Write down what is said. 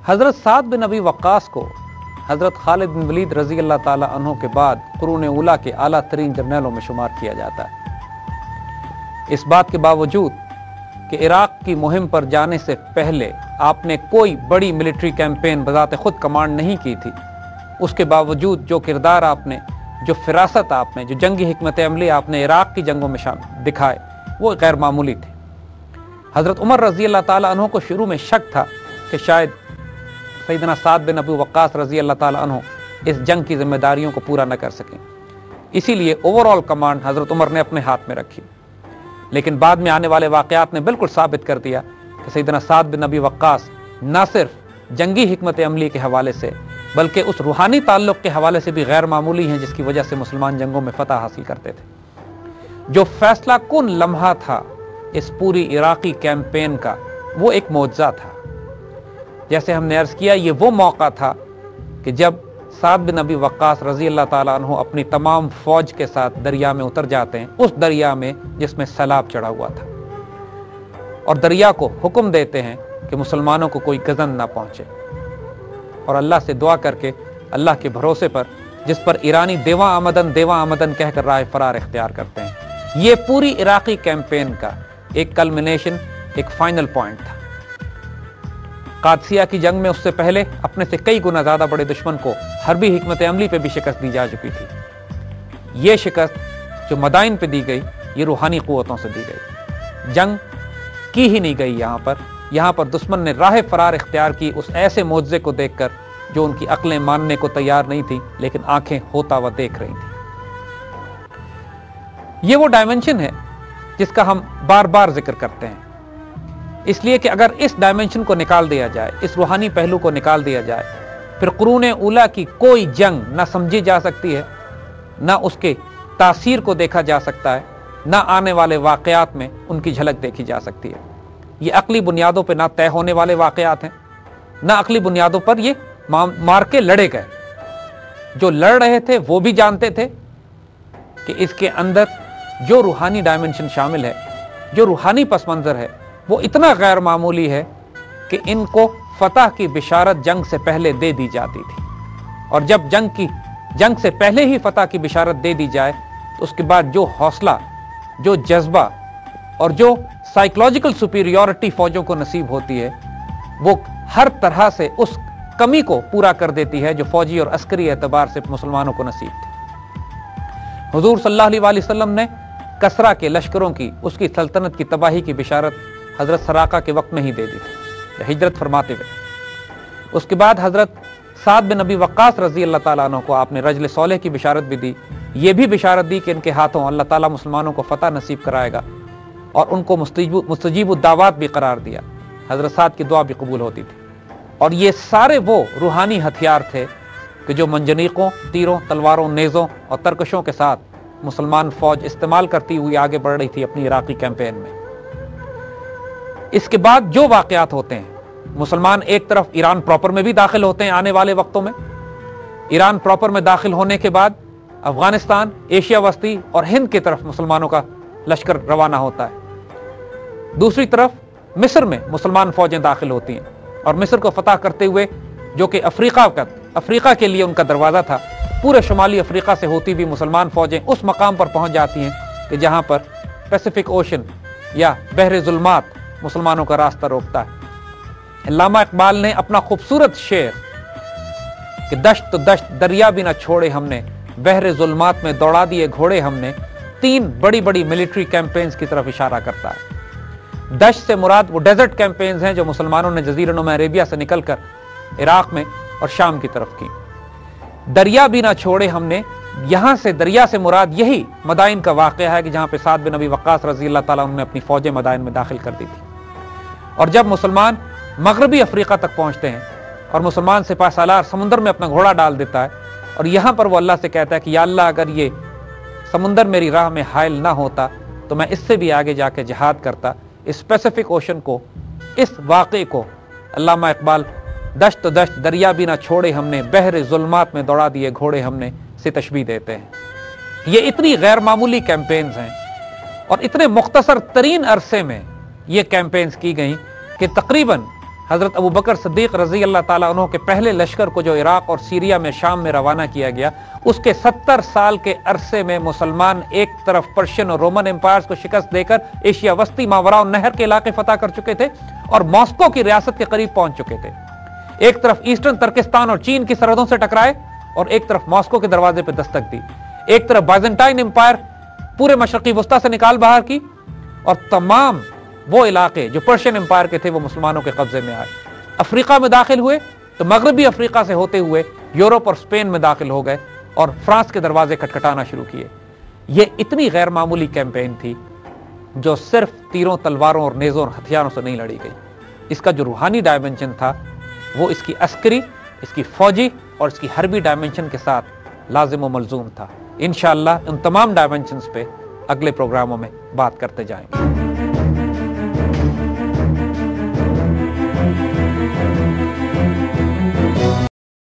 हज़रत साद बिन अबी वक्कास को हज़रत खालिद बिन वलीद रज़ी अल्लाह ताला अन्हु के बाद कुरून उला के आला तरीन जर्नैलों में शुमार किया जाता है। इस बात के बावजूद कि इराक की मुहिम पर जाने से पहले आपने कोई बड़ी मिलिट्री कैंपेन बज़ात खुद कमांड नहीं की थी, उसके बावजूद जो किरदार आपने, जो फिरासत आपने, जो जंगी हिकमत अमली आपने इराक की जंगों में दिखाए, वो गैर मामूली थे। हज़रत उमर रज़ी अल्लाह ताला अन्हु को शुरू में शक था कि शायद सैयदना साद बिन अबी वक्कास रज़ी अल्लाह ताला अन्हु इस जंग की जिम्मेदारियों को पूरा न कर सकें, इसीलिए ओवरऑल कमांड हज़रत उमर ने अपने हाथ में रखी। लेकिन बाद में आने वाले वाक़यात ने बिल्कुल साबित कर दिया कि सैयदना साद बिन अबी वक्कास न सिर्फ जंगी हिकमत अमली के हवाले से बल्कि उस रूहानी ताल्लुक़ के हवाले से भी गैर मामूली हैं, जिसकी वजह से मुसलमान जंगों में फतह हासिल करते थे। जो फैसला कुन लम्हा था इस पूरी इराक़ी कैंपेन का, वो एक मौजज़ा था। जैसे हमने अर्ज़ किया, ये वो मौका था कि जब साद बिन अबी वक्कास रज़ी अल्लाह ताला अन्हु अपनी तमाम फ़ौज के साथ दरिया में उतर जाते हैं, उस दरिया में जिसमें सैलाब चढ़ा हुआ था, और दरिया को हुक्म देते हैं कि मुसलमानों को कोई गज़न ना पहुंचे, और अल्लाह से दुआ करके अल्लाह के भरोसे पर, जिस पर ईरानी देवा आमदन कहकर राह फरार इख्तियार करते हैं। ये पूरी इराक़ी कैंपेन का एक कल्मिनेशन, एक फाइनल पॉइंट था। कादसिया की जंग में उससे पहले अपने से कई गुना ज्यादा बड़े दुश्मन को हरबी हिकमत अमली पे भी शिकस्त दी जा चुकी थी। ये शिकस्त जो मदाइन पे दी गई, ये रूहानी कुव्वतों से दी गई, जंग की ही नहीं गई। यहाँ पर दुश्मन ने राह फरार इख्तियार की उस ऐसे मोज़े को देखकर जो उनकी अक्लें मानने को तैयार नहीं थी, लेकिन आंखें होता हुआ देख रही थी। ये वो डायमेंशन है जिसका हम बार बार जिक्र करते हैं, इसलिए कि अगर इस डायमेंशन को निकाल दिया जाए, इस रूहानी पहलू को निकाल दिया जाए, फिर कुरून उला की कोई जंग ना समझी जा सकती है, ना उसके तासीर को देखा जा सकता है, ना आने वाले वाक़यात में उनकी झलक देखी जा सकती है। ये अक्ली बुनियादों पर ना तय होने वाले वाक़यात हैं, ना अक्ली बुनियादों पर ये मार के लड़े गए। जो लड़ रहे थे वो भी जानते थे कि इसके अंदर जो रूहानी डायमेंशन शामिल है, जो रूहानी पस मंज़र है, वो इतना गैर मामूली है कि इनको फतह की बिशारत जंग से पहले दे दी जाती थी, और जब जंग से पहले ही फतह की बिशारत दे दी जाए तो उसके बाद जो हौसला, जो जज्बा और जो साइकोलॉजिकल सुपीरियॉरिटी फौजों को नसीब होती है, वो हर तरह से उस कमी को पूरा कर देती है जो फौजी और अस्करी एतबार से मुसलमानों को नसीब थी। हुजूर सल्लल्लाहु अलैहि वसल्लम ने कसरा के लश्करों की, उसकी सल्तनत की तबाही की बिशारत हजरत सराका के वक्त में ही दे दी थी, हिजरत फरमाते हुए। उसके बाद हजरत साद बिन अबी वक्कास रजी अल्लाह ताला अन्हु को आपने रजल सौलह की बिशारत भी दी। ये भी बिशारत दी कि इनके हाथों अल्लाह ताला मुसलमानों को फतह नसीब कराएगा, और उनको मुस्तजीब दावत भी करार दिया। हजरत साद की दुआ भी कबूल होती थी। और ये सारे वो रूहानी हथियार थे कि जो मंजनीकों, तीरों, तलवारों, नेज़ों और तरकशों के साथ मुसलमान फौज इस्तेमाल करती हुई आगे बढ़ रही थी अपनी इराक़ी कैंपेन में। इसके बाद जो वाक़यात होते हैं, मुसलमान एक तरफ ईरान प्रॉपर में भी दाखिल होते हैं आने वाले वक्तों में। ईरान प्रॉपर में दाखिल होने के बाद अफगानिस्तान, एशिया वस्ती और हिंद की तरफ मुसलमानों का लश्कर रवाना होता है। दूसरी तरफ मिस्र में मुसलमान फौजें दाखिल होती हैं, और मिस्र को फतह करते हुए, जो कि अफ्रीका के लिए उनका दरवाज़ा था, पूरे शुमाली अफ्रीका से होती हुई मुसलमान फौजें उस मकाम पर पहुंच जाती हैं कि जहां पर पैसिफिक ओशन या बहरे जुल्मात मुसलमानों का रास्ता रोकता है। अल्लामा इकबाल ने अपना खूबसूरत शेर कि दश्त तो दश्त दरिया भी ना छोड़े हमने, बहरे जुल्मात में दौड़ा दिए घोड़े हमने, 3 बड़ी बड़ी मिलिट्री कैंपेन्स की तरफ इशारा करता है। दश्त से मुराद वो डेजर्ट कैंपेन्स हैं जो मुसलमानों ने जजीरा नुमा अरेबिया से निकलकर इराक में और शाम की तरफ की। दरिया भी ना छोड़े हमने, यहां से दरिया से मुराद यही मदाइन का वाक़या है कि जहां पे साद बिन अबी वक्कास रजी अल्लाह ताला उन्होंने अपनी फौजें मदाइन में दाखिल कर दी थी। और जब मुसलमान मगरबी अफ्रीका तक पहुंचते हैं और मुसलमान सिपाहसालार समुंदर में अपना घोड़ा डाल देता है, और यहां पर वो अल्लाह से कहता है कि या अल्लाह, अगर ये समुंदर मेरी राह में हायल ना होता तो मैं इससे भी आगे जाके जिहाद करता। इस पैसिफिक ओशन को, इस वाक़े को अल्लामा इकबाल दश्त तो दश्त दरिया भी ना छोड़े हमने, बहरे जुल्मात में दौड़ा दिए घोड़े हमने से तशबीह देते हैं। ये इतनी गैर मामूली कैंपेन्स हैं और इतने मुख्तसर तरीन अरसे में ये कैंपेन्स की गई कि तकरीबन حضرت ابو بکر صدیق رضی اللہ تعالیٰ عنہ کے پہلے لشکر کو جو عراق اور سیریا میں شام میں روانہ کیا گیا، اس کے 70 سال کے عرصے میں مسلمان ایک طرف پرشین اور رومن امپائرز کو شکست دے کر ایشیا وسطی ماوراء النہر کے علاقے فتح کر چکے تھے اور ماسکو کی ریاست کے قریب پہنچ چکے تھے۔ ایک طرف ایسٹرن ترکستان اور چین کی سرحدوں سے ٹکرائے اور ایک طرف ماسکو کے دروازے پہ دستک دی۔ ایک طرف بائزنٹائن امپائر پورے مشرقی وسطی سے نکال باہر کی اور تمام وہ علاقے جو پرشین امپائر کے تھے وہ مسلمانوں کے قبضے میں آئے۔ افریقہ میں داخل ہوئے تو مغربی افریقہ سے ہوتے ہوئے یورپ اور اسپین میں داخل ہو گئے اور فرانس کے دروازے کھٹکھٹانا شروع کیے۔ یہ اتنی غیر معمولی کیمپین تھی جو صرف تیروں، تلواروں اور نیزوں اور ہتھیاروں سے نہیں لڑی گئی۔ اس کا جو روحانی ڈائمنشن تھا وہ اس کی عسکری، اس کی فوجی اور اس کی حربی ڈائمنشن کے ساتھ لازم و ملزوم تھا۔ انشاءاللہ ان تمام ڈائمنشنز پہ اگلے پروگراموں میں بات کرتے جائیں گے۔